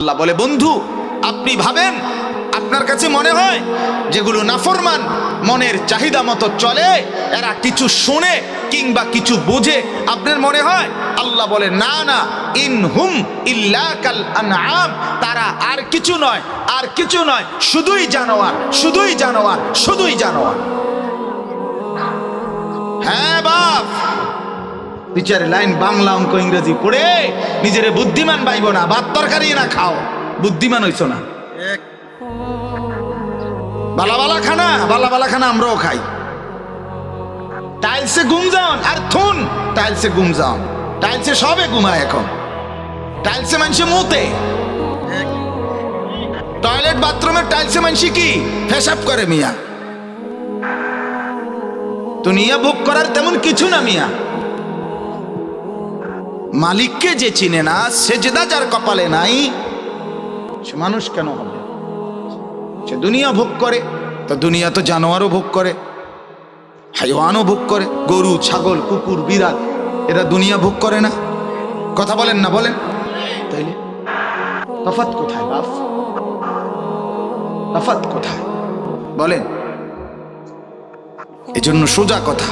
আল্লাহ বলে, বন্ধু আপনি ভাবেন আপনার কাছে মনে হয় যেগুলো নাফরমান মনের চাহিদা মতো চলে, এরা কিছু শুনে কিংবা কিছু বোঝে, আপনার মনে হয়? আল্লাহ বলে, না না, ইনহুম ইল্লা কাল আনআম, তারা আর কিছু নয়, আর কিছু নয়, শুধুই জানোয়ার, শুধুই জানোয়ার, শুধুই জানোয়ার। হ্যাঁ বাপ, বিচারে লাইন বাংলা অঙ্ক ইংরেজি পড়ে নিজের বুদ্ধিমান পাইব না, ভাত তরকারি না খাও, বুদ্ধিমান হইছো না। বালা খানা আমরাও খাই। টাইলসে ঘুম যাও আর থুন, টাইলসে ঘুম যাও, টাইলসে সবে ঘুমায় এখন, টাইলসে মানুষে মুতে, টয়লেট বাথরুমের টাইলসে মানুষ কি পেশাব করে মিয়া। দুনিয়া ভোগ করার তেমন কিছু না মিয়া। মালিককে যে চিনে না, সেজদা যার কপালে নাই, সে মানুষ কেন হবে? সে দুনিয়া ভোগ করে, তো দুনিয়া তো জানোয়ারও ভোগ করে, হাইওয়ানও ভোগ করে, গরু ছাগল কুকুর বিড়াল, এরা দুনিয়া ভোগ করে না? কথা বলেন না, বলেন। তাইলে তফাৎ কোথায় বাপ? তফাৎ কোথায় বলেন? এজন্য সোজা কথা,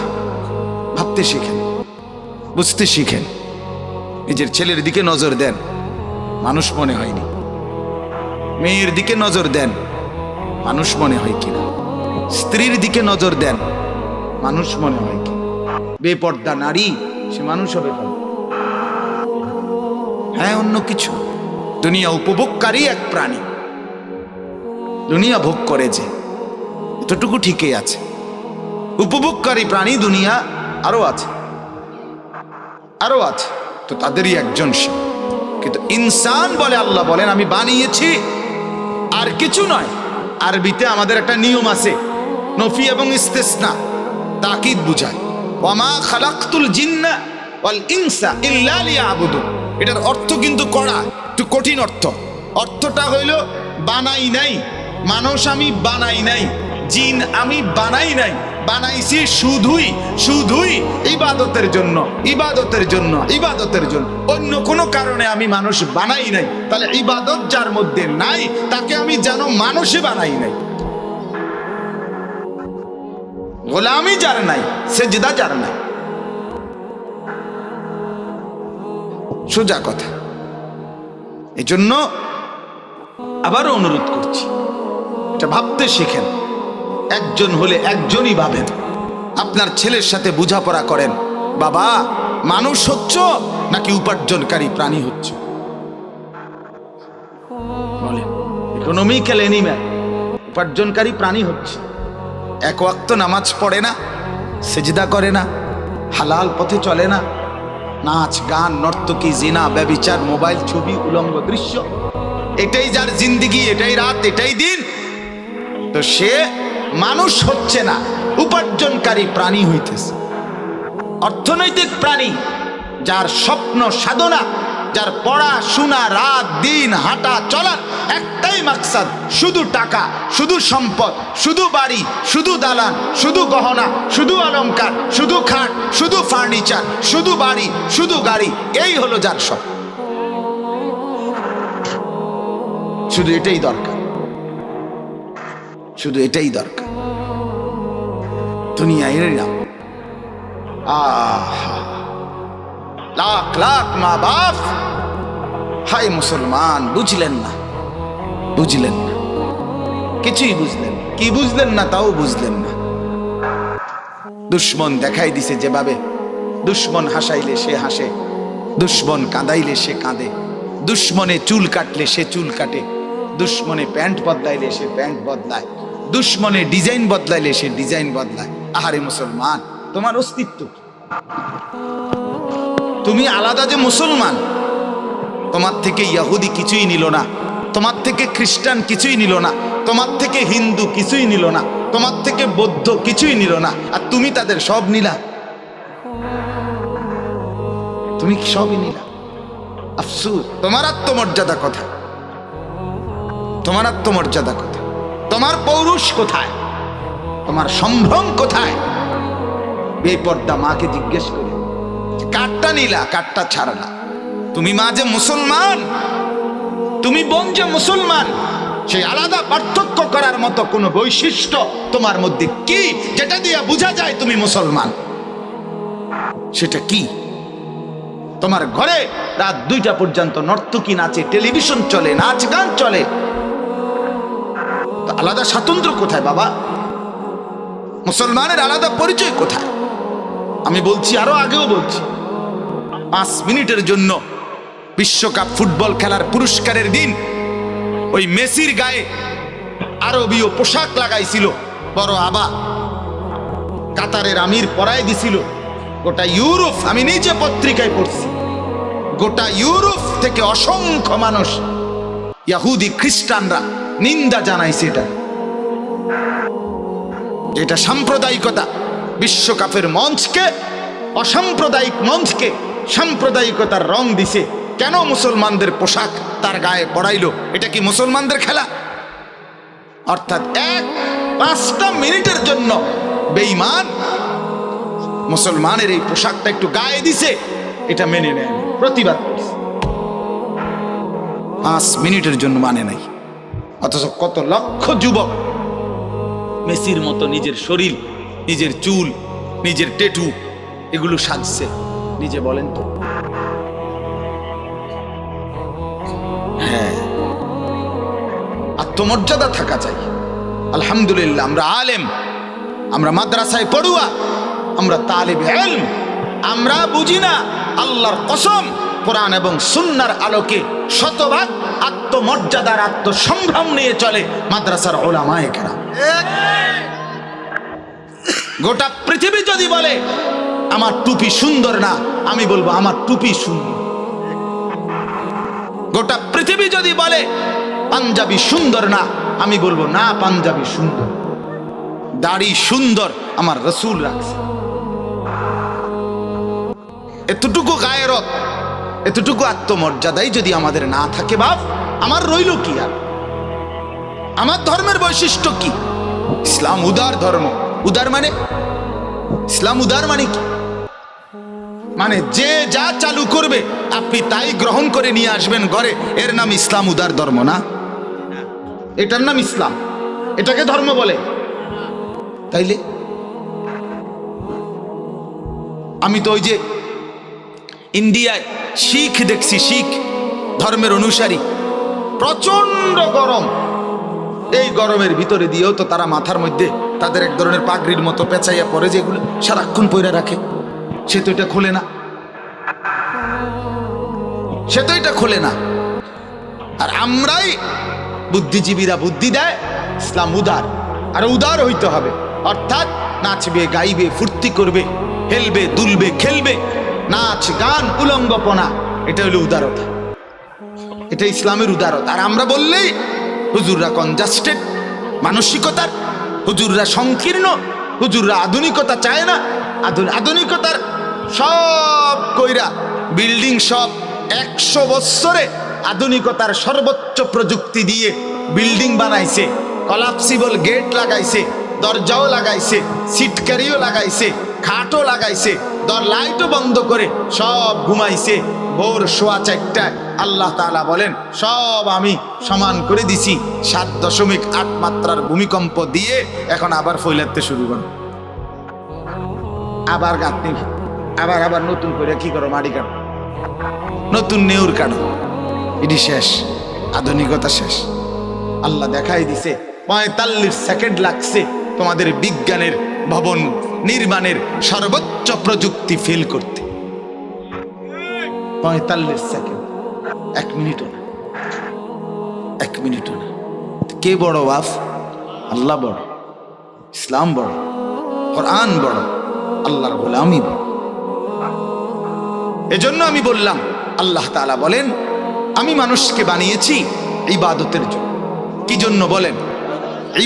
ভাবতে শিখেন, বুঝতে শিখেন। নিজের ছেলের দিকে নজর দেন, মানুষ মনে হয়নি। মেয়ের দিকে নজর দেন, মানুষ মনে হয় কিনা। স্ত্রীর দিকে নজর দেন, মানুষ মনে হয় কি। বেপর্দা নারী, সে মানুষ হবে কেন? হ্যাঁ, অন্য কিছু। দুনিয়া উপভোগকারী এক প্রাণী, দুনিয়া ভোগ করে যে, এতটুকু ঠিকই আছে। উপভোগকারী প্রাণী দুনিয়া আরো আছে, আরো আছে, তো তাদেরই একজন সে। কিন্তু ইনসান বলে, আল্লাহ বলেন আমি বানিয়েছি, আর কিছু নয়। আরবিতে আমাদের একটা নিয়ম আছে, নফি এবং ইস্তেসনা, তাকিদ বুঝায়। ওয়ামা খালাকতুল জিন্না ওয়াল ইনসা ইল্লা লিয়াবুদুন। এটার অর্থ কিন্তু কড়া, একটু কঠিন অর্থ। অর্থটা হইল বানাই নাই, মানুষ আমি বানাই নাই, জিন আমি বানাই নাই, বানাইছি শুধুই শুধুই ইবাদতের জন্য, ইবাদতের জন্য, ইবাদতের জন্য। অন্য কোনো কারণে আমি মানুষ বানাই নাই। তাহলে ইবাদত যার মধ্যে নাই, তাকে আমি যেন মানুষই বানাই নাই। গোলামি যার নাই, সেজদা যার নাই, সোজা কথা। এজন্য আবারও অনুরোধ করছি, এটা ভাবতে শিখেন। একজন হলে একজনই ভাবেন। আপনার ছেলের সাথে বোঝাপড়া করেন, বাবা মানুষ হচ্ছ নাকি উপার্জনকারী প্রাণী হচ্ছ? বলেন, ইকোনমিক্যাল এনিম্যাল, উপার্জনকারী প্রাণী হচ্ছে। এক ওয়াক্ত নামাজ পড়ে না, সেজদা করে না, হালাল পথে চলে না, নাচ গান নর্তকী জিনা ব্যভিচার মোবাইল ছবি উলঙ্গ দৃশ্য, এটাই যার জিন্দিগি, এটাই রাত, এটাই দিন, তো সে মানুষ হচ্ছে না, উপার্জনকারী প্রাণী হইতেছে। অর্থনৈতিক প্রাণী, যার স্বপ্ন সাধনা, যার পড়াশোনা রাত দিন হাঁটা চলার একটাই মাকসাদ, শুধু টাকা, শুধু সম্পদ, শুধু বাড়ি, শুধু দালান, শুধু গহনা, শুধু অলংকার, শুধু খাট, শুধু ফার্নিচার, শুধু বাড়ি, শুধু গাড়ি, এই হলো যার সব। শুধু এটাই দরকার, শুধু এটাই দরকার। দুনিয়া এরকম। লাখ লাখ মা বাপ, হাই মুসলমান, বুঝলেন না, বুঝলেন না, কিছুই বুঝলেন না। কি বুঝলেন না তাও বুঝলেন না। দুশ্মন দেখাই দিছে যেভাবে, দুশ্মন হাসাইলে সে হাসে, দুশ্মন কাঁদাইলে সে কাঁদে, দুশ্মনে চুল কাটলে সে চুল কাটে, দুশ্মনে প্যান্ট বদলাইলে সে প্যান্ট বদলায়, দুশ্মনে ডিজাইন বদলাইলে সে ডিজাইন বদলায়। আহারে মুসলমান, তোমার অস্তিত্ব কি? তুমি আলাদা যে মুসলমান, তোমার থেকে ইহুদি কিছুই নিল না, তোমার থেকে খ্রিস্টান কিছুই নিল না, তোমার থেকে হিন্দু কিছুই নিল না, তোমার থেকে বৌদ্ধ কিছুই নিল না, আর তুমি তাদের সব নিলা। তুমি সবই নিলা। আফসোস, তোমার আত্মমর্যাদা কোথায়? তোমার আত্মমর্যাদা কোথায়? তোমার পৌরুষ কোথায়? তোমার সম্ভ্রম কোথায়? বেপর্দা মাকে জিজ্ঞেস করে, কাঠটা নিলা, কাঠটা ছাড়লা। তুমি মা যে মুসলমান, তুমি বোন যে মুসলমান, সেই আলাদা পার্থক্য করার মতো কোনো বৈশিষ্ট্য তোমার মধ্যে কি, যেটা দিয়ে বোঝা যায় তুমি মুসলমান? সেটা কি? তোমার ঘরে রাত 2টা পর্যন্ত নর্তকী নাচে, টেলিভিশন চলে, নাচ গান চলে, তো আলাদা স্বাতন্ত্র্য কোথায় বাবা? মুসলমানের আলাদা পরিচয় কোথায়? আমি বলছি, আরো আগেও বলছি, 5 মিনিটের জন্য বিশ্বকাপ ফুটবল খেলার পুরস্কারের দিন ওই মেসির গায়ে আরবীয় পোশাক লাগাইছিল, বড় আবা কাতারের আমির পরায় দিছিল। গোটা ইউরোপ, আমি নিজে পত্রিকায় পড়ছি, গোটা ইউরোপ থেকে অসংখ্য মানুষ, ইহুদি খ্রিস্টানরা নিন্দা জানাইছে। এটা সাম্প্রদায়িকতা। বিশ্বকাপের মঞ্চকে, অসাম্প্রদায়িক মঞ্চকে সাম্প্রদায়িকতার রং দিছে। কেন মুসলমানদের পোশাক তার গায়ে পড়াইলো? এটা কি মুসলমানদের খেলা? অর্থাৎ 5টা মিনিটের জন্য বেঈমান মুসলমানের এই পোশাকটা একটু গায়ে দিছে, এটা মেনে নেয়, প্রতিবাদ করছে। 5 মিনিটের জন্য মানে নাই। অথচ কত লক্ষ যুবক মেসির মতো নিজের শরীর, নিজের চুল, নিজের টেটু এগুলো সাজছে। নিজে বলেন তো। হ্যাঁ, আত্মমর্যাদা থাকা চাই। আলহামদুলিল্লাহ, আমরা আলেম, আমরা মাদ্রাসায় পড়ুয়া, আমরা তালিব ইলম, আমরা বুঝি না। আল্লাহর কসম, কোরআন এবং সুন্নাহর আলোকে শতভাগ আত্মমর্যাদার, আত্মসম্ভ্রম নিয়ে চলে মাদ্রাসার উলামায়ে কেরাম। গোটা পৃথিবী যদি বলে আমার টুপি সুন্দর না, আমি বলবো আমার টুপি সুন্দর। গোটা পৃথিবী যদি বলে পাঞ্জাবি সুন্দর না, আমি বলবো না, পাঞ্জাবি সুন্দর। দাড়ি সুন্দর, আমার রাসূল রাখছে। এতটুকু গায়রত, এতটুকু আত্মমর্যাদাই যদি আমাদের না থাকে, বাপ আমার রইল কি? আর আমার ধর্মের বৈশিষ্ট্য কি? ইসলাম উদার ধর্ম। উদার মানে, ইসলাম উদার মানে কি? মানে যে যা চালু করবে আপনি তাই গ্রহণ করে নিয়ে আসবেন ঘরে, এর নাম ইসলাম উদার ধর্ম না? এটার নাম ইসলাম, এটাকে ধর্ম বলে? তাইলে আমি তো ওই যে ইন্ডিয়ায় শিখ দেখছি, শিখ ধর্মের অনুসারী, প্রচন্ড গরম, এই গরমের ভিতরে দিয়েও তো তারা মাথার মধ্যে তাদের এক ধরনের পাগড়ির মতো পেঁচাইয়া পরে, যেগুলো সারাক্ষণ পয়রা রাখে। সে তো এটা খোলে না, সে তো এটা খোলে না। আর আমরাই বুদ্ধিজীবীরা বুদ্ধি দেয় ইসলাম উদার, আর উদার হইতে হবে। অর্থাৎ নাচবে, গাইবে, ফুর্তি করবে, হেলবে, দুলবে, খেলবে, নাচ গান, উলঙ্গপনা, এটা হলো উদারতা, এটা ইসলামের উদারতা। আর আমরা বললেই হুজুররা কনজাস্টেড মানসিকতার, হুজুররা সংকীর্ণ, হুজুররা আধুনিকতা চায় না। আধুনিকতার সব কইরা বিল্ডিং, সব 100 বছরে আধুনিকতার সর্বোচ্চ প্রযুক্তি দিয়ে বিল্ডিং বানাইছে, কলাপসিবল গেট লাগাইছে, দরজাও লাগাইছে, সিটকারিও লাগাইছে, খাটও লাগাইছে, লাইটও বন্ধ করে সব ঘুমাইছে। ভোর 4:15 আল্লাহ তাআলা বলেন সব আমি সমান করে দিছি, 7.8 মাত্রার ভূমিকম্প দিয়ে এখন আবার ফইলাতে শুরু করো, আবার গাঁথনি, আবার নতুন করে কি করো, মাটি কাটো, নতুন নেউর কাটো। এটি শেষ, আধুনিকতা শেষ। আল্লাহ দেখাই দিছে 45 সেকেন্ড লাগছে তোমাদের বিজ্ঞানের ভবন নির্মাণের সর্বোচ্চ প্রযুক্তি ফেল করতে। 45 সেকেন্ড, 1 মিনিটও না, 1 মিনিটও না। কে বড় বাপ? আল্লাহ বড়, ইসলাম বড়, কোরআন বড়, আল্লাহর গোলামি বড়। এজন্য আমি বললাম, আল্লাহ তাআলা বলেন আমি মানুষকে বানিয়েছি ইবাদতের জন্য। কি জন্য বলেন?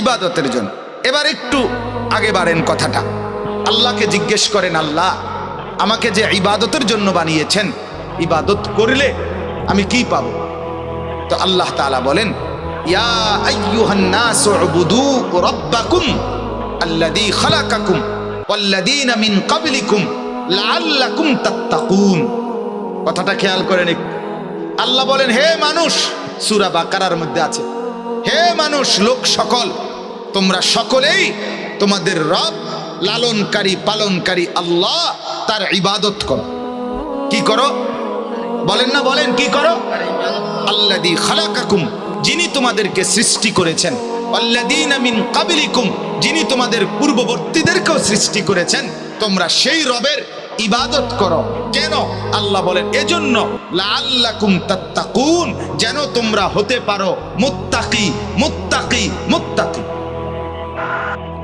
ইবাদতের জন্য। এবার একটু আগে বাড়েন কথাটা, আল্লাহকে জিজ্ঞেস করেন, আল্লাহ আমাকে যে ইবাদতের জন্য বানিয়েছেন, ইবাদত করলে আমি কি পাবো? তো আল্লাহ তাআলা বলেন, ইয়া আইয়ুহান নাসু উবুদু রাব্বাকুম আল্লাযী খালাকাকুম ওয়াল্লাযীনা মিন ক্বাবলিকুম লাআল্লাকুম তাত্তাকুন। কথাটা খেয়াল করেন। আল্লাহ বলেন, হে মানুষ, সূরা বাকারার মধ্যে আছে, হে মানুষ লোক সকল, তোমরা সকলেই তোমাদের রব লালনকারী পালনকারী আল্লাহ তার ইবাদত করো। কি করো বলেন না, বলেন কি করো? আল্লাযী খালাকাকুম, যিনি তোমাদেরকে সৃষ্টি করেছেন, আল্লাযীনা মিন ক্বাবলিকুম, যিনি তোমাদের পূর্ববর্তীদেরকেও সৃষ্টি করেছেন, তোমরা সেই রবের ইবাদত করো। কেন? আল্লাহ বলেন এজন্য, লাআল্লাকুম তাত্তাকুন, যেন তোমরা হতে পারো মুত্তাকি মুত্তাকি মুত্তাকি।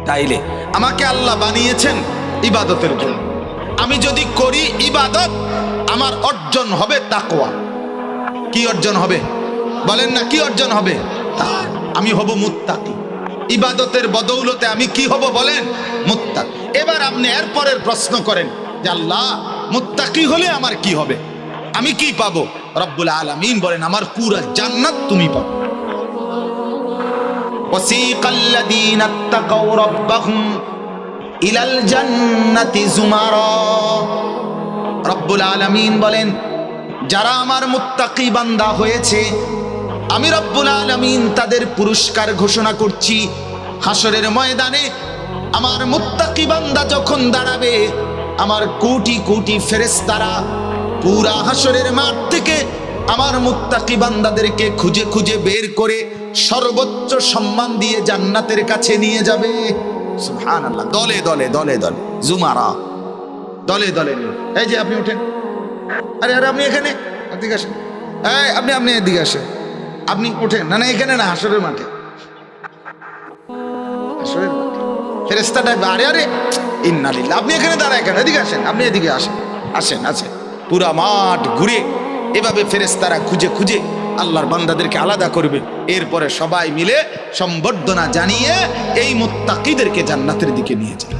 তাইলে আমাকে আল্লাহ বানিয়েছেন ইবাদতের জন্য। আমি যদি করি ইবাদত, আমার অর্জন হবে তাকওয়া। কি অর্জন হবে বলেন না, কি অর্জন হবে? আমি হব মুত্তাকি। ইবাদতের বদৌলতে আমি কি হব বলেন? মুত্তাকি। এবার আপনি এর পরের প্রশ্ন করেন যে আল্লাহ, মুত্তাকি হলে আমার কি হবে, আমি কি পাবো? রব্বুল আলামিন বলেন আমার পুরা জান্নাত তুমি পাবে। ওয়াসিকাল্লাযীনা ইত্তাকাউ রাব্বাহুম ইলাল জান্নাতি যুমারা। রব্বুল আলামিন বলেন যারা আমার মুত্তাকি বান্দা হয়েছে, আমি রব্বুল আলামিন তাদের পুরস্কার ঘোষণা করছি। হাসরের ময়দানে আমার মুত্তাকি বান্দা যখন দাঁড়াবে, আমার কোটি কোটি ফেরেশতারা পুরা হাসরের মাঠ থেকে আমার মুত্তাকি বান্দাদেরকে খুঁজে খুঁজে বের করে সর্বোচ্চ সম্মান দিয়ে জান্নাতের কাছে নিয়ে যাবে। সুবহানাল্লাহ। দলে দলে দলে দলে জুমারা, দলে দলে। এই যে আপনি উঠেন, আরে আরে আপনি এখানে, এদিকে আসেন, এই আপনি আপনি এদিকে আসেন, আপনি উঠেন। না না এখানে না, হাসরের মাঠে, হাসরের মাঠে ফেরেশতাটা, আরে আরে ইন্না লিল্লাহ, আপনি এখানে দাঁড়ায় কেন? এদিকে আসেন, আপনি এদিকে আসেন, আসেন আসেন। পুরা মাঠ ঘুরে এভাবে ফেরেশতারা খুঁজে খুঁজে আল্লাহর বান্দাদেরকে আলাদা করবে। এরপরে সবাই মিলে সম্বর্ধনা জানিয়ে এই মুত্তাকিদেরকে জান্নাতের দিকে নিয়ে যাবে।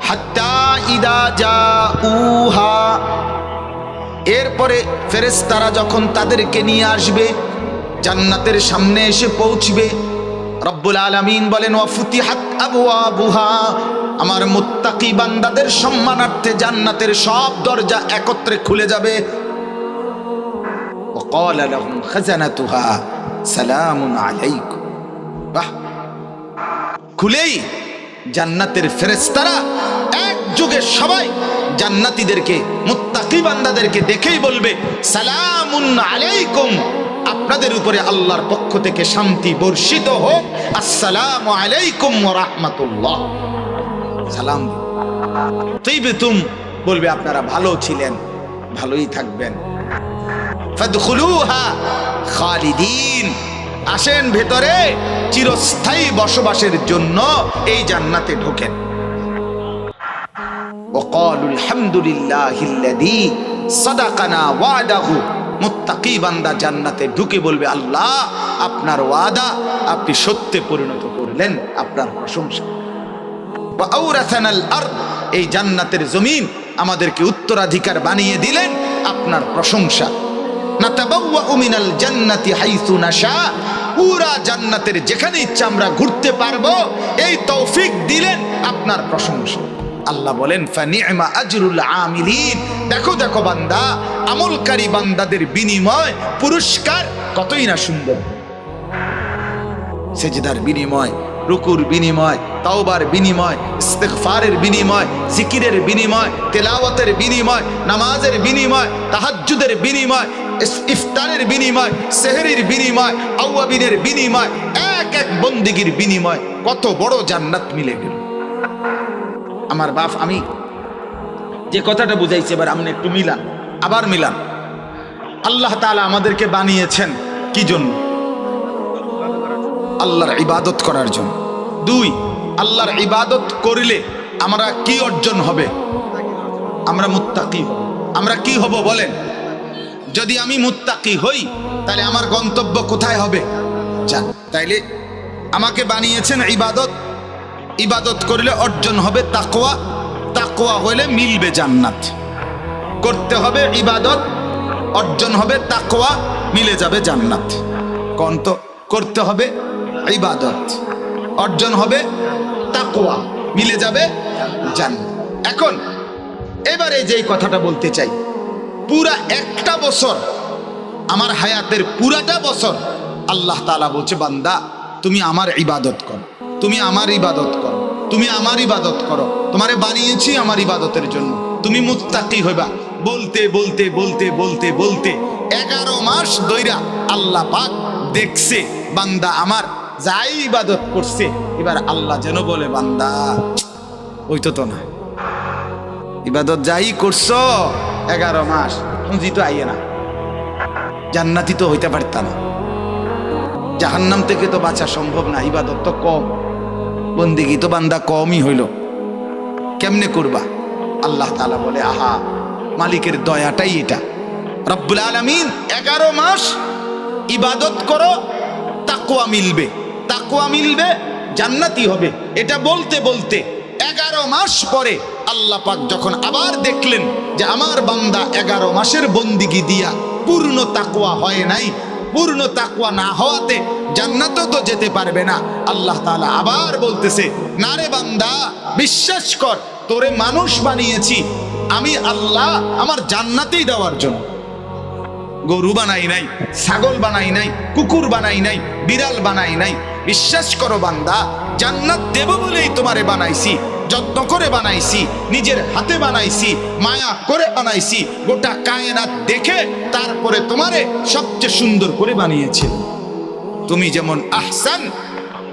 হাত্তা ইদা জাউহা, এরপরে ফেরেশতারা যখন তাদেরকে নিয়ে আসবে, জান্নাতের সামনে এসে পৌঁছবে, রব্বুল আলামিন বলেন ওয়াফুতিহাত আবওয়াবুহা, আমার মুত্তাকি বান্দাদের সম্মানার্থে জান্নাতের সব দরজা একত্রে খুলে যাবে। ওয়াকালা লাহুম খাজানাতুহা সালামুন আলাইকুম। বাহ! খুলেই জান্নাতের ফেরেশতারা একযোগে সবাই জান্নাতীদেরকে, মুত্তাকি বান্দাদেরকে দেখেই বলবে সালামুন আলাইকুম, আপনাদের উপরে আল্লাহর পক্ষ থেকে শান্তি বর্ষিত হোক, আসসালামু আলাইকুম ওয়া রাহমাতুল্লাহ। সালাম তিবতুম, বলবে আপনারা ভালো ছিলেন, ভালোই থাকবেন। ফাদখুলুহা খালিদিন, আসেন ভেতরে চিরস্থায়ী বসবাসের জন্য এই জান্নাতে ঢোকেন। ওয়াকালু আলহামদুলিল্লাহিল্লাযী সাদাকানা ওয়াদাহু, মুত্তাকি বান্দা জান্নাতে ঢুকে বলবে আল্লাহ আপনার ওয়াদা আপনি সত্যে পরিণত করলেন, আপনার প্রশংসা। ওয়া আওরাসানাল আরদ, এই জান্নাতের জমিন আমাদেরকে উত্তরাধিকার বানিয়ে দিলেন, আপনার প্রশংসা। নাতাবাওয়াউ মিনাল জান্নাতি হাইসু নাশা, পুরা জান্নাতের যেখানে ইচ্ছা আমরা ঘুরতে পারবো, এই তৌফিক দিলেন, আপনার প্রশংসা। আল্লাহ বলেন ফানি'মা আজরুল আমিলিন, দেখো দেখো বান্দা, আমলকারী বান্দাদের বিনিময় পুরস্কার কতই না সুন্দর। সেজদার বিনিময়, রুকুর বিনিময়, তাওবার বিনিময়, ইস্তিগফারের বিনিময়, জিকিরের বিনিময়, তেলাওয়াতের বিনিময়, নামাজের বিনিময়, তাহাজ্জুদের বিনিময়, ইফতারের বিনিময়, সেহরির বিনিময়, আওয়াবিনের বিনিময়, এক এক বন্দিগির বিনিময়, কত বড় জান্নাত মিলে গেল। আমার বাপ, আমি যে কথাটা বুঝাইছি এবার আপনি একটু মিলান, আবার মিলান। আল্লাহ তাআলা আমাদেরকে বানিয়েছেন কি জন্য? আল্লাহর ইবাদত করার জন্য। দুই, আল্লাহর ইবাদত করলে আমরা কি অর্জন হবে? আমরা মুত্তাকি হব। আমরা কি হব বলেন? যদি আমি মুত্তাকি হই তাহলে আমার গন্তব্য কোথায় হবে? জান্নাত। তাইলে আমাকে বানিয়েছেন ইবাদত, ইবাদত করলে অর্জন হবে তাকওয়া, তাকওয়া হলে মিলবে জান্নাত। করতে হবে ইবাদত, অর্জন হবে তাকওয়া, মিলে যাবে জান্নাত। কোন তো করতে হবে ইবাদত, অর্জন হবে তাকওয়া, মিলে যাবে জান্নাত। এখন এবারে যেই কথাটা বলতে চাই, পুরা একটা বছর আমার হায়াতের পুরাটা বছর আল্লাহ তাআলা বলছে বান্দা তুমি আমার ইবাদত করো, তুমি আমার ইবাদত করো, তুমি আমার ইবাদত করো, তোমারে বানিয়েছি আমার ইবাদতের জন্য, তুমি মুত্তাকি হইবা। বলতে বলতে বলতে বলতে বলতে 11 মাস ধইরা আল্লাহ পাক দেখছে বান্দা আমার যাই ইবাদত করছে। এবার আল্লাহ যেন বলে বান্দা ওই তো না, ইবাদত যাই করছো 11 মাস পুঁজি তো আইয়ে না, জান্নাতি তো হইতে পারতা না, জাহান্নাম থেকে তো বাঁচা সম্ভব না, ইবাদত তো কম, বন্দেগী তো বান্দা কমই হইল, কেমনে করবা? আল্লাহ তাআলা বলে আহা মালিকের দয়াটাই এটা। রব্বুল আলামিন 11 মাস ইবাদত করো তাকওয়া মিলবে, তাকওয়া মিলবে জান্নাতি হবে। এটা বলতে বলতে 11 মাস পরে আল্লাহ পাক যখন আবার দেখলেন যে আমার বান্দা 11 মাসের বন্দিগি দিয়া পূর্ণ তাকওয়া হয় নাই, পূর্ণ তাকওয়া না হওয়াতে জান্নাতও তো যেতে পারবে না, আল্লাহ তাআলা আবার বলতেছে না রে বান্দা বিশ্বাস কর, তোরে মানুষ বানিয়েছি আমি আল্লাহ আমার জান্নাতেই দেওয়ার জন্য। গরু বানাই নাই, ছাগল বানাই নাই, কুকুর বানাই নাই, বিড়াল বানাই নাই। বিশ্বাস করো বান্দা জান্নাত দেব বলেই তোমারে বানাইছি, যত্ন করে বানাইছি, নিজের হাতে বানাইছি, মায়া করে বানাইছি, গোটা কায়নাত দেখে তারপরে তোমারে সবচেয়ে সুন্দর করে বানিয়েছি। তুমি যেমন আহসান,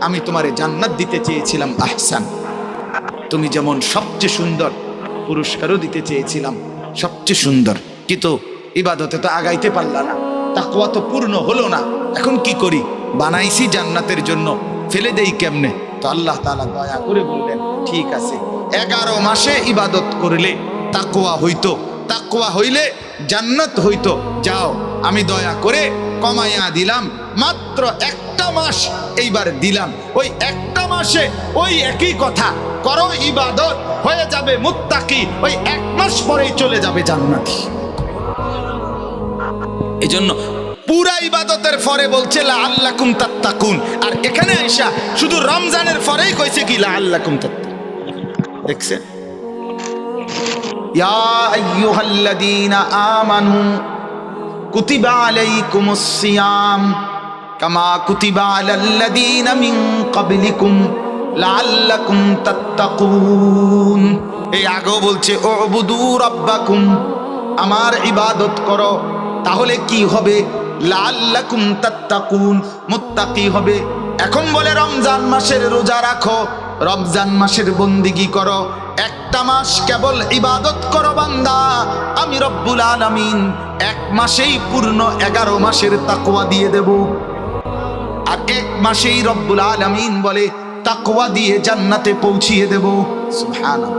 আমি তোমারে জান্নাত দিতে চেয়েছিলাম আহসান। তুমি যেমন সবচেয়ে সুন্দর, পুরস্কারও দিতে চেয়েছিলাম সবচেয়ে সুন্দর। কিন্তু ইবাদতে তো আগাইতে পারলা না, তাকওয়া তো পূর্ণ হলো না, এখন কি করি? বানাইছি জান্নাতের জন্য, ফেলে দেই কেমনে? তো আল্লাহ তাআলা দয়া করে বললেন ঠিক আছে 11 মাসে ইবাদত করলে তাকওয়া হইতো, তাকওয়া হইলে জান্নাত হইতো, যাও আমি দয়া করে কমাইয়া দিলাম, মাত্র 1টা মাস এইবার দিলাম। ওই 1টা মাসে ওই একই কথা করো ইবাদত, হয়ে যাবে মুত্তাকি, ওই 1 মাস পরেই চলে যাবে জান্নাতি। এজন্য পুরা ইবাদতের পরে বলছে লাআল্লাকুম তাত্তাকুন, আর এখানে আইসা শুধু রমজানের পরেই কইছে কি লাআল্লাকুম তাত্তাকুন। দেখছেন ইয়া আইয়ুহাল্লাযীনা আমানু কুতিবা আলাইকুমুস সিয়াম কামা কুতিবা আলাল্লাযীনা মিন ক্বাবলিকুম লাআল্লাকুম তাত্তাকুন। এই আগেও বলছে উবুদু রাব্বাকুম, আমার ইবাদত করো, তাহলে কি হবে? লাআল্লাকুম তাত্তাকুন, মুত্তাকি হবে। এখন বলে রমজান মাসের রোজা রাখো, রমজান মাসের বন্দিগি করো, 1টা মাস কেবল ইবাদত করো বান্দা, আমি রব্বুল আলামিন 1 মাসেই পূর্ণ 11 মাসের তাকওয়া দিয়ে দেব। আর 1 মাসেই রব্বুল আলামিন বলে তাকওয়া দিয়ে জান্নাতে পৌঁছিয়ে দেব। সুবহানাল্লাহ,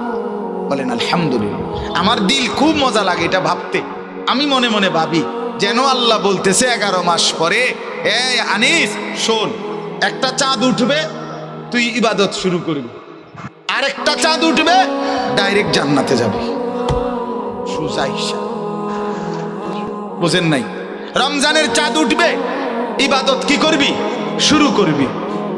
বলেন আলহামদুলিল্লাহ। আমার দিল খুব মজা লাগে এটা ভাবতে। আমি মনে মনে ভাবি যেন আল্লাহ বলতেছে 11 মাস পরে, এই আনিস শোন, একটা চাঁদ উঠবে তুই ইবাদত শুরু করবি, আরেকটা চাঁদ উঠবে ডাইরেক্ট জান্নাতে যাবি। সোজা হিসাব, বুঝেন নাই? রমজানের চাঁদ উঠবে, ইবাদত কি করবি? শুরু করবি।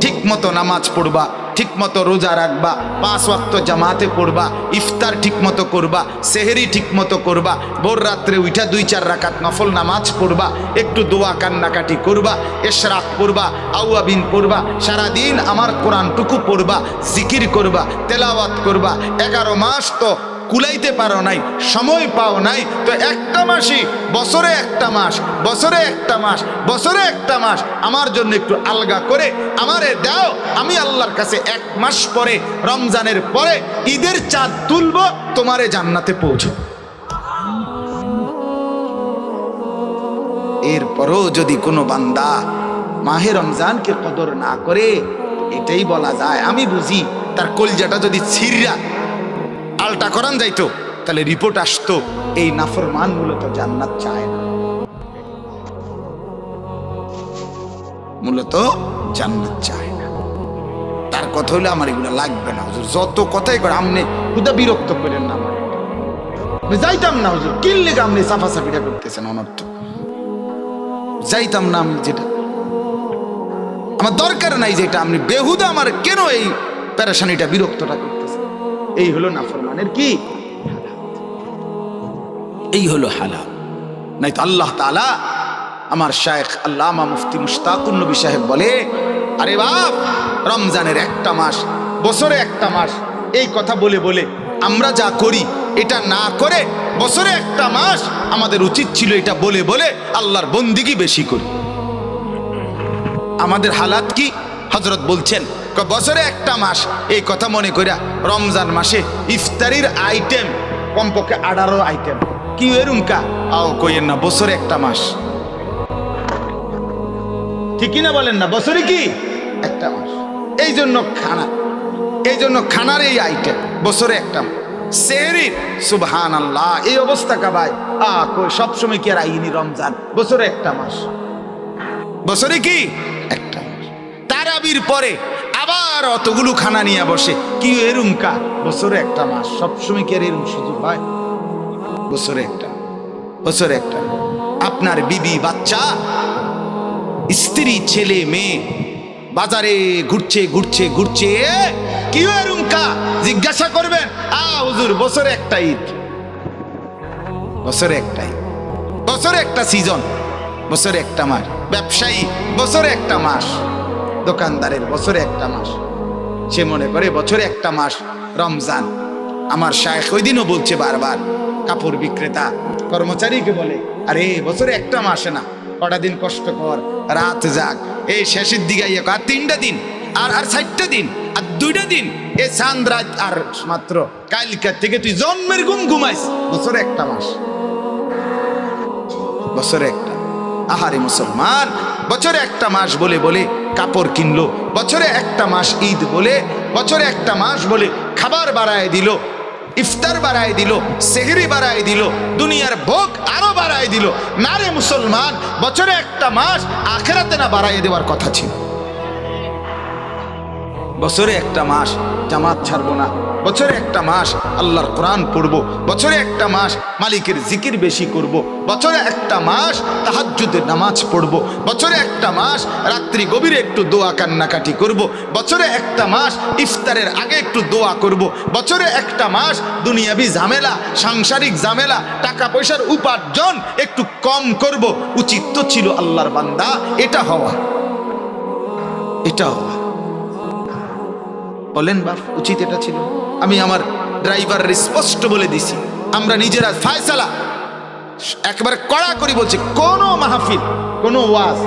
ঠিক মতো নামাজ পড়বা, ঠিক মতো রোজা রাখবা, 5 ওয়াক্ত জামাতে পড়বা, ইফতার ঠিক মতো করবা, সেহরি ঠিক মতো করবা, ভোর রাত্রে উঠা 2-4 রাকাত নফল নামাজ পড়বা, একটু দোয়া কান্নাকাটি করবা, ইশরাক পড়বা, আওয়াবিন পড়বা, সারাদিন আমার কোরআনটুকু পড়বা, জিকির করবা, তেলাওয়াত করবা। 11 মাস তো কুলাইতে পারো নাই, সময় পাও নাই, তো 1টা মাসই, বছরে 1টা মাস, বছরে 1টা মাস, বছরে 1টা মাস আমার জন্য একটু আলগা করে আমারে দাও। আমি আল্লাহর কাছে 1 মাস পরে, রমজানের পরে ঈদের চাঁদ তুলব, তোমারে জান্নাতে পৌঁছো। এরপরও যদি কোনো বান্দা মাহে রমজানকে কদর না করে, এটাই বলা যায়, আমি বুঝি তার কলজাটা যদি ছিঁড়া আলটা করান যাইতো, তাহলে রিপোর্ট আসতো এই নাফরমান মূলত জান্নাত চায় না, মূলত জান্নাত চায় না। তার কথা হলে আমার এগুলো লাগবে না হুজুর, যত কথাই করে আমনে খুদা বিরক্ত করেন না, আমার যাইতাম না হুজুর, কিনলে আমনে সাফাসাফিটা করতেছেন অনর্থ, যাইতাম না আমি, যেটা আমার দরকার নাই, যেটা আপনি বেহুদা আমার কেন এই পেরেশানিটা বিরক্তটা করতেছেন। এই হলো নাফরমানের কি, এই হলো হালাল। নাই তো আল্লাহ তাআলা আমার শায়েখ আল্লামা মুফতি মুশতাকুন নবী সাহেব বলে, আরে বাপ, রমজানের একটা মাস, বছরে একটা মাস, এই কথা বলে বলে আমরা যা করি এটা না করে বছরে একটা মাস আমাদের উচিত ছিল এটা বলে বলে আল্লাহর বন্দিগি বেশি করি। আমাদের হালাত কি? হযরত বলছেন বছরে একটা মাস এই কথা মনে করিয়া রমজান মাসে ইফতারির আইটেম কমপক্ষে 18 আইটেম কি এরুমকা আও কইেন না, বছরে একটা মাস, ঠিকই না বলেন না? বছরে কি একটা মাস, এই জন্য খানার এই আইটেম বছরে একটা সেহরির, সুবহানাল্লাহ, এই অবস্থা কা ভাই কই সবসময় কি আর আইনি রমজান, বছরে একটা মাস, বছরে কি একটা মাস। তারাবির পরে আবার অতগুলো খানা নিয়ে বসে, কি এরুমকা, বছরে একটা মাস, সবসময় কি আর এরুম সুযোগ হয়? বছরে একটা, বছরে একটা। আপনার বিবি, বাচ্চা, স্ত্রী, ছেলে মেয়ে বাজারে ঘুরছে ঘুরছে ঘুরছে, কি এরুমকা জিজ্ঞাসা করবেন, হুজুর বছরে একটা ঈদ, বছরে একটা ঈদ, বছরে একটা সিজন, বছরে একটা মাস, ব্যবসায়ী বছরে একটা মাস, দোকানদারের বছরে একটা মাস, সে মনে করে বছরে একটা মাস রমজান। আমার শায়েখ ওই দিনও বলছে বারবার, কাপড় বিক্রেতা কর্মচারীকে বলে, আরে বছরে একটা মাসে না, কটা দিন কষ্ট কর, রাত জাগ, এই শেষের দিকে আর 3টা দিন, আর 4টা দিন, আর 2টা দিন, এ চাঁদ রাত, আর মাত্র কালকার থেকে তুই জন্মের ঘুম ঘুমাইস, বছরে একটা মাস, বছরে একটা। আহারে মুসলমান, বছরে একটা মাস বলে বলে কাপড় কিনলো, বছরে একটা মাস ঈদ বলে, বছরে একটা মাস বলে খাবার বাড়ায় দিল, ইফতার বাড়ায় দিল, সেহরি বাড়ায় দিল, দুনিয়ার ভোগ আরো বাড়ায় দিল। না রে মুসলমান, বছরে একটা মাস আখিরাতে না বাড়ায় দেওয়ার কথা ছিল। বছরে একটা মাস জামাত ছাড়বো না, বছরে একটা মাস আল্লাহর কোরআন পড়বো, বছরে একটা মাস মালিকের জিকির বেশি করব, বছরে একটা মাস তাহাজ্জুদের নামাজ পড়বো, বছরে একটা মাস রাত্রি গভীরে একটু দোয়া কান্নাকাটি করব, বছরে একটা মাস ইফতারের আগে একটু দোয়া করব, বছরে একটা মাস দুনিয়াবি ঝামেলা, সাংসারিক ঝামেলা, টাকা পয়সার উপার্জন একটু কম করব। উচিত তো ছিল আল্লাহর বান্দা এটা হওয়া, এটা হওয়া, বলেন বাপ, উচিত এটা ছিল। আমি আমার ড্রাইভার স্পষ্ট বলে দিছি, আমরা নিজেরা ফায়সালা একবারে কড়া করি বলছি, কোনো মাহফিল, কোনো ওয়াজ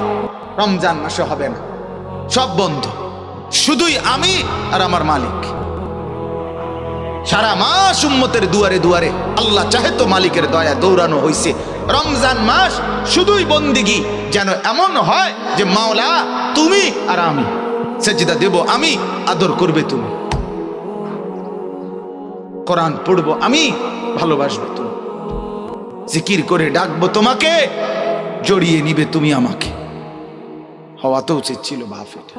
রমজান মাসে হবে না, সব বন্ধ, শুধুই আমি আর আমার মালিক। সারা মাস উম্মতের দুয়ারে দুয়ারে আল্লাহ চাহে তো মালিকের দয়া দৌড়ানো হয়েছে। রমজান মাস শুধুই বন্দিগি, যেন এমন হয় যে মাওলা তুমি আর আমি, সেজদা দেব আমি, আদর করবে তুমি, কোরআন পড়বো আমি, ভালোবাসবে তুমি, জিকির করে ডাকবো তোমাকে, জড়িয়ে নিবে তুমি আমাকে। হওয়া তো উচিত ছিল বাপ এটা।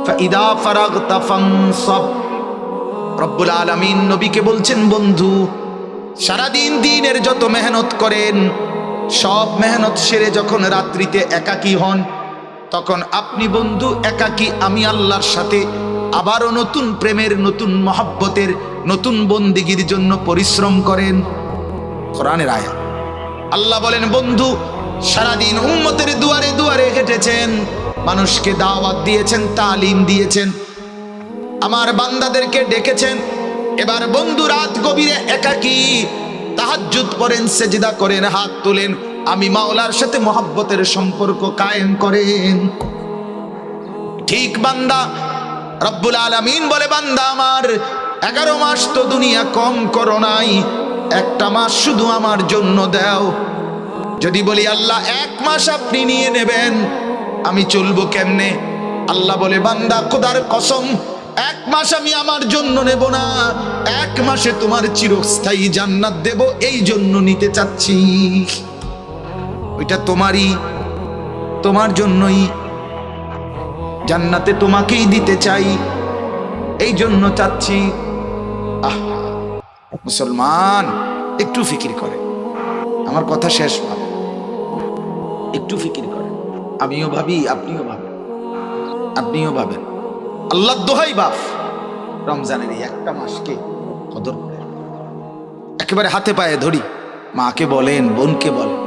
ফাইদা ফারাগতা ফানসাব, রব্বুল আলামিন নবীকে বলছেন, বন্ধু সারাদিন দিনের যত মেহনত করেন, সব মেহনত সেরে যখন রাত্রিতে একাকী হন, তখন আপনি বন্ধু একাকী, আমি আল্লাহর সাথে আবারও নতুন প্রেমের, নতুন মহব্বতের, নতুন বন্দিগির জন্য পরিশ্রম করেন। কোরআনের আয়াত। আল্লাহ বলেন, বন্ধু সারাদিন উম্মতের দুয়ারে দুয়ারে হেঁটেছেন, মানুষকে দাওয়াত দিয়েছেন, তালিম দিয়েছেন, আমার বান্দাদেরকে ডেকেছেন। এবার বন্ধু রাত গভীরে একাকী তাহাজ্জুদ পড়েন, সেজদা করেন, হাত তোলেন, আমি মাওলার সাথে মহব্বতের সম্পর্ক কায়েম করেন। ঠিক বান্দা, রব্বুল আলামিন বলে, বান্দা আমার 11 মাস তো দুনিয়া কম করো নাই, একটা মাস শুধু আমার জন্য দাও। যদি বলি আল্লাহ 1 মাস আপনি নিয়ে নেবেন, আমি চলবো কেমনে? আল্লাহ বলে, বান্দা খোদার কসম, 1 মাস আমি আমার জন্য নেব না, 1 মাসে তোমার চিরস্থায়ী জান্নাত দেব, এই জন্য নিতে চাচ্ছি। ওইটা তোমারই, তোমার জন্যই, জান্নাতে তোমাকেই দিতে চাই, এই জন্য চাচ্ছি। মুসলমান একটু ফিকির করে, আমার কথা শেষ ভাবে, একটু ফিকির করে, আমিও ভাবি, আপনিও ভাবেন, আপনিও ভাবেন। আল্লাহ দোহাই বাপ, রমজানের এই একটা মাসকে কদর করে একেবারে হাতে পায়ে ধরি। মাকে বলেন, বোনকে বলেন,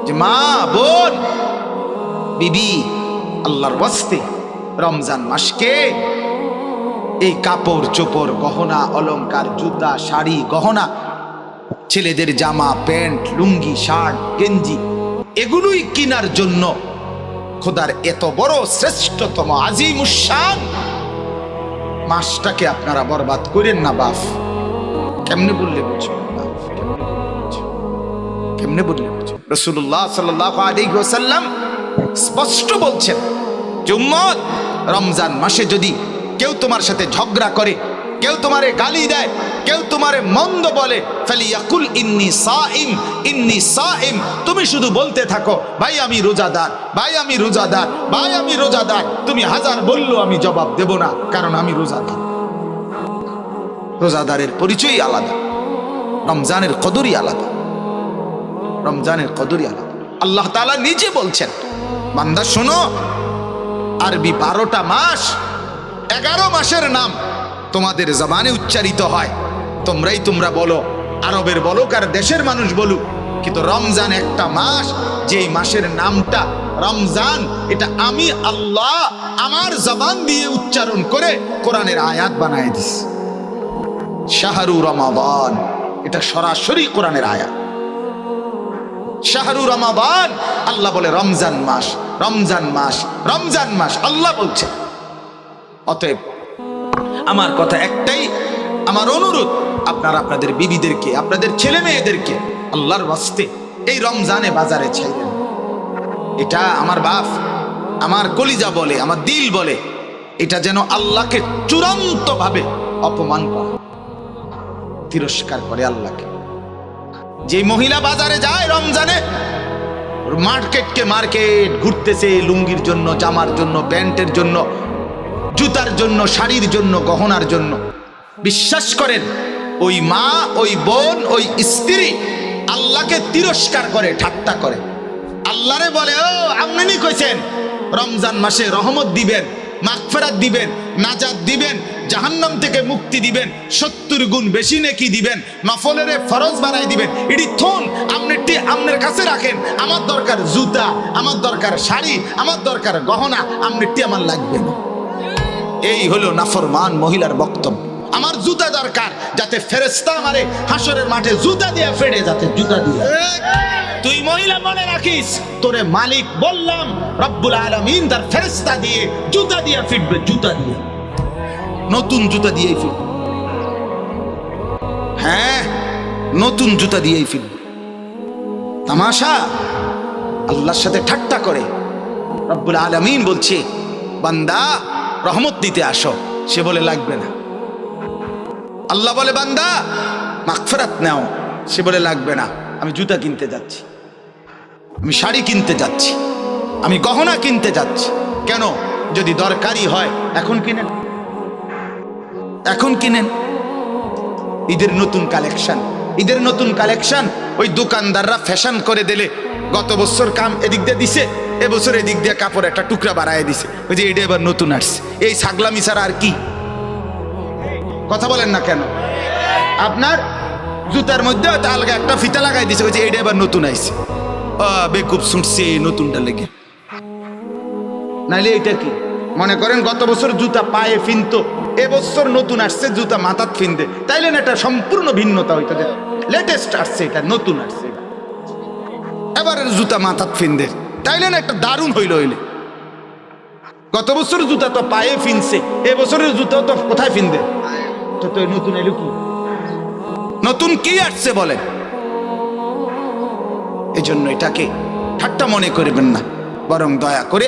যে মা বোন বিবি, আল্লাহর ওয়াস্তে রমজান মাসকে এই কাপড় চোপড়, গহনা অলংকার, জুতা শাড়ি গহনা, ছেলেদের জামা প্যান্ট লুঙ্গি শার্ট গেঞ্জি, এগুলোই কেনার জন্য খোদার এত বড় শ্রেষ্ঠতম আজিমুশান মাসটাকে আপনারা বরবাদ করেন না বাপ। কেমনে বললে বুঝবেন বাপ? কেমনে বললে বুঝবেন? রাসূলুল্লাহ সাল্লাল্লাহু আলাইহি ওয়াসাল্লাম স্পষ্ট বলছেন যে উম্মত, রমজান মাসে যদি কেউ তোমার সাথে ঝগড়া করে, কেউ তোমারে গালি দেয়, কেউ তোমারে মন্দ বলে, ফালিয়াকুল ইন্নী সাইম, ইন্নী সাইম। তুমি শুধু বলতে থাকো ভাই আমি রোজাদার, ভাই আমি রোজাদার, ভাই আমি রোজাদার। তুমি হাজার বললো আমি জবাব দেব না, কারণ আমি রোজাদার। রোজাদারের পরিচয় আলাদা, রমজানের কদরই আলাদা, রমজানের কদরই আলাদা। আল্লাহ তাআলা নিজে বলছেন, বান্দা শোনো, আরবি 12টা মাস, 11 মাসের নাম তোমাদের জবানে উচ্চারিত হয়, তোমরা বলো, আরবের বলুক আর দেশের মানুষ বলুক, কিন্তু রমজান একটা মাস, যেই মাসের নামটা রমজান, এটা আমি আল্লাহ আমার জবান দিয়ে উচ্চারণ করে কোরআনের আয়াত বানায় দিস। শাহরু রমাদান, এটা সরাসরি কোরআনের আয়াত। শাহরু রমাদান, আল্লাহ বলে রমজান মাস, রমজান মাস, রমজান মাস, আল্লাহ বলছে। অতএব আমার কথা একটাই, আমার অনুরোধ, আপনারা আপনাদের বিবিদেরকে, আপনাদের ছেলে মেয়েদেরকে আল্লাহর ওয়াস্তে এই রমজানে বাজারে ছাইলেন। এটা আমার বাপ, আমার কলিজা বলে, আমার দিল বলে, এটা যেন আল্লাহকে চূড়ান্ত ভাবে অপমান করে, তিরস্কার করে আল্লাহকে। যে মহিলা বাজারে যায় রমজানে, মার্কেটকে মার্কেট ঘুরতেছে লুঙ্গির জন্য, জামার জন্য, প্যান্টের জন্য, জুতার জন্য, শাড়ির জন্য, গহনার জন্য, বিশ্বাস করেন ওই মা, ওই বোন, ওই স্ত্রী আল্লাহকে তিরস্কার করে, ঠাট্টা করে। আল্লাহরে বলে, ও আপনি কইছেন রমজান মাসে রহমত দিবেন, মাগফিরাত দিবেন, নাজাত দিবেন, জাহান্নাম থেকে মুক্তি দিবেন, 70 গুণ বেশি নেকি দিবেন, নফলের ফরজ বানাই দিবেন। এটি থন আপনি আপনার কাছে রাখেন। আমার দরকার জুতা, আমার দরকার শাড়ি, আমার দরকার গহনা, আপনি আমার লাগবে না। এই হলো নাফরমান মহিলার বক্তব্য। আমার জুতা দরকার, যাতে ফেরেশতা আমারে হাসরের মাঠে জুতা দিয়ে ফেড়ে, যাতে জুতা দিয়ে। তুই মহিলা মনে রাখিস, তোরে মালিক বললাম রব্বুল আলামিন তার ফেরেশতা দিয়ে জুতা দিয়ে ফিরবে, জুতা দিয়ে, নতুন জুতা দিয়েই ফিরবে। হ্যাঁ, নতুন জুতা দিয়েই ফিরবে। তামাশা, আল্লাহর সাথে ঠাট্টা করে। রব্বুল আলামিন বলছে, বান্দা রহমত দিতে আসো, সে বলে লাগবে না। আল্লাহ বলে, বান্দা মাগফিরাত নাও, সে বলে লাগবে না। আমি জুতা কিনতে যাচ্ছি, আমি শাড়ি কিনতে যাচ্ছি, আমি গহনা কিনতে যাচ্ছি। কেন? যদি দরকারি হয় এখন কিনেন, এখন কিনেন। ঈদের নতুন কালেকশন, ঈদের নতুন কালেকশন। ওই দোকানদাররা ফ্যাশন করে দিলে, গত বছর কাম এদিক দিয়ে দিছে, এবছর এদিক দিয়ে কাপড় একটা টুকরা বাড়ায় দিছে, ওই যে এটা এবার নতুন আসছে। এই ছাগলামি ছাড়া আর কি? কথা বলেন না কেন? আপনার জুতার মধ্যে হয়তো আলগা একটা ফিতা লাগাই দিছে, ওই যে এটা এবার নতুন আইছে, বেকুব শুনছে নতুনটা লেগে। নাইলে এটা কি মনে করেন গত বছর জুতা পায়ে ফিনতো, এবছর নতুন আসছে জুতা মাথাত ফিনতে, তাইলে না এটা সম্পূর্ণ ভিন্নতা হইতো। লেটেস্ট আসছে, এটা নতুন আসছে, এবারের জুতা মাথাত ফিনদে, তাইলে না একটা দারুণ হইল। হইলে গত বছর জুতা তো পায়ে ফিনছে, এবছরের জুতা তো কোথায় ফিনদে? তো নতুন এলো কি? নতুন কি আসছে বলে? এই জন্য এটাকে ঠাট্টা মনে করবেন না, বরং দয়া করে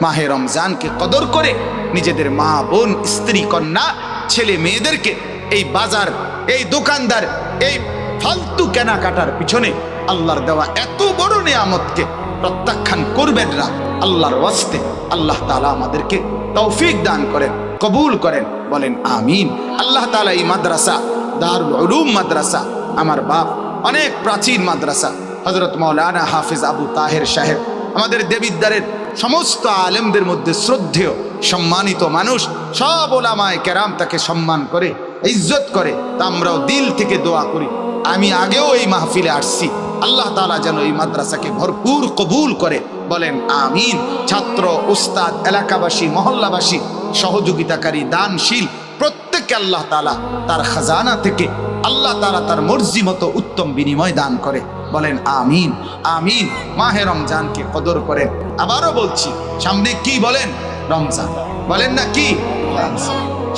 মাহে রমজানকে কদর করে নিজেদের মা বোন স্ত্রী কন্যা ছেলে মেয়েদেরকে এই বাজার, এই দোকানদার, এই ফালতু কেনাকাটার পিছনে আল্লাহর দেওয়া এত বড় নিয়ামতকে প্রত্যাখ্যান করবেন না। আল্লাহর ওয়াস্তে আল্লাহ তাআলা আমাদেরকে তৌফিক দান করেন, কবুল করেন, বলেন আমিন। আল্লাহ তাআলা এই মাদ্রাসা, দারুল উলুম মাদ্রাসা, আমার বাপ অনেক প্রাচীন মাদ্রাসা, হযরত মাওলানা হাফিজ আবু তাহের সাহেব, আমাদের দেবিদ্বারের সমস্ত আলেমদের মধ্যে শ্রদ্ধেয় সম্মানিত মানুষ, সব ওলামায়ে কেরাম তাকে সম্মান করে, ইজ্জত করে। তা আমরাও দিল থেকে দোয়া করি। আমি আগেও এই মাহফিলে আসছি, আল্লাহ তাআলা যেন এই মাদ্রাসাকে ভরপুর কবুল করে, বলেন আমিন। ছাত্র, উস্তাদ, এলাকাবাসী, মহল্লাবাসী, সহযোগিতাকারী, দানশীল প্রত্যেককে আল্লাহ তাআলা তার খাজানা থেকে আল্লাহ তাআলা তার মর্জি মতো উত্তম বিনিময় দান করে, বলেন আমিন আমিন। মাহে রমজানকে কদর করেন। আবারও বলছি, সামনে কি বলেন? রমজান, বলেন না কি?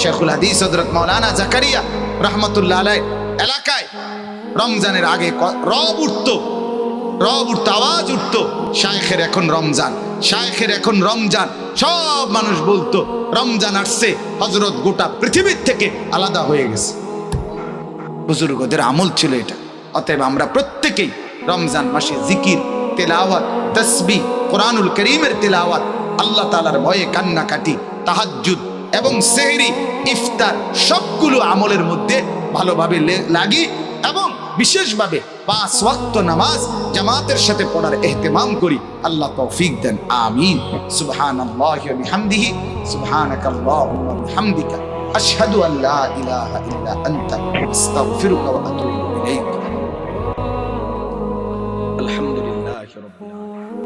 শেখুল হাদিস হযরত মাওলানা জাকারিয়া রাহমাতুল্লাহ আলাইহি এলাকায় রমজানের আগে রব উঠতো, আওয়াজ উঠতো, শায়েখের এখন রমজান, শায়েখের এখন রমজান। সব মানুষ বলতো রমজান আসছে, হযরত গোটা পৃথিবীর থেকে আলাদা হয়ে গেছে। বুজুর্গদের আমল ছিল এটা। অতএব আমরা প্রত্যেকেই রমজান মাসে জিকির, তেলাওয়াত, তাসবিহ, কোরআনুল কারীমের তেলাওয়াত, আল্লাহ তাআলার ভয়ে কান্নাকাটি, তাহাজ্জুদ এবং সেহরি, ইফতার সবগুলো আমলের মধ্যে ভালোভাবে লাগি এবং বিশেষভাবে 5 ওয়াক্ত নামাজ জামাতের সাথে পড়ার ইহতিমাম করি। আল্লাহ তৌফিক দেন, আমিন। সুবহানাল্লাহি ওয়া বিহামদিহি, সুবহানাকাল্লাহুম্মা ওয়া বিহামদিকা, আশহাদু আন লা ইলাহা ইল্লা আনতা, আস্তাগফিরুকা ওয়া আতুবু ইলাইক। আলহামদুলিল্লাহি রাব্বিল আলামিন।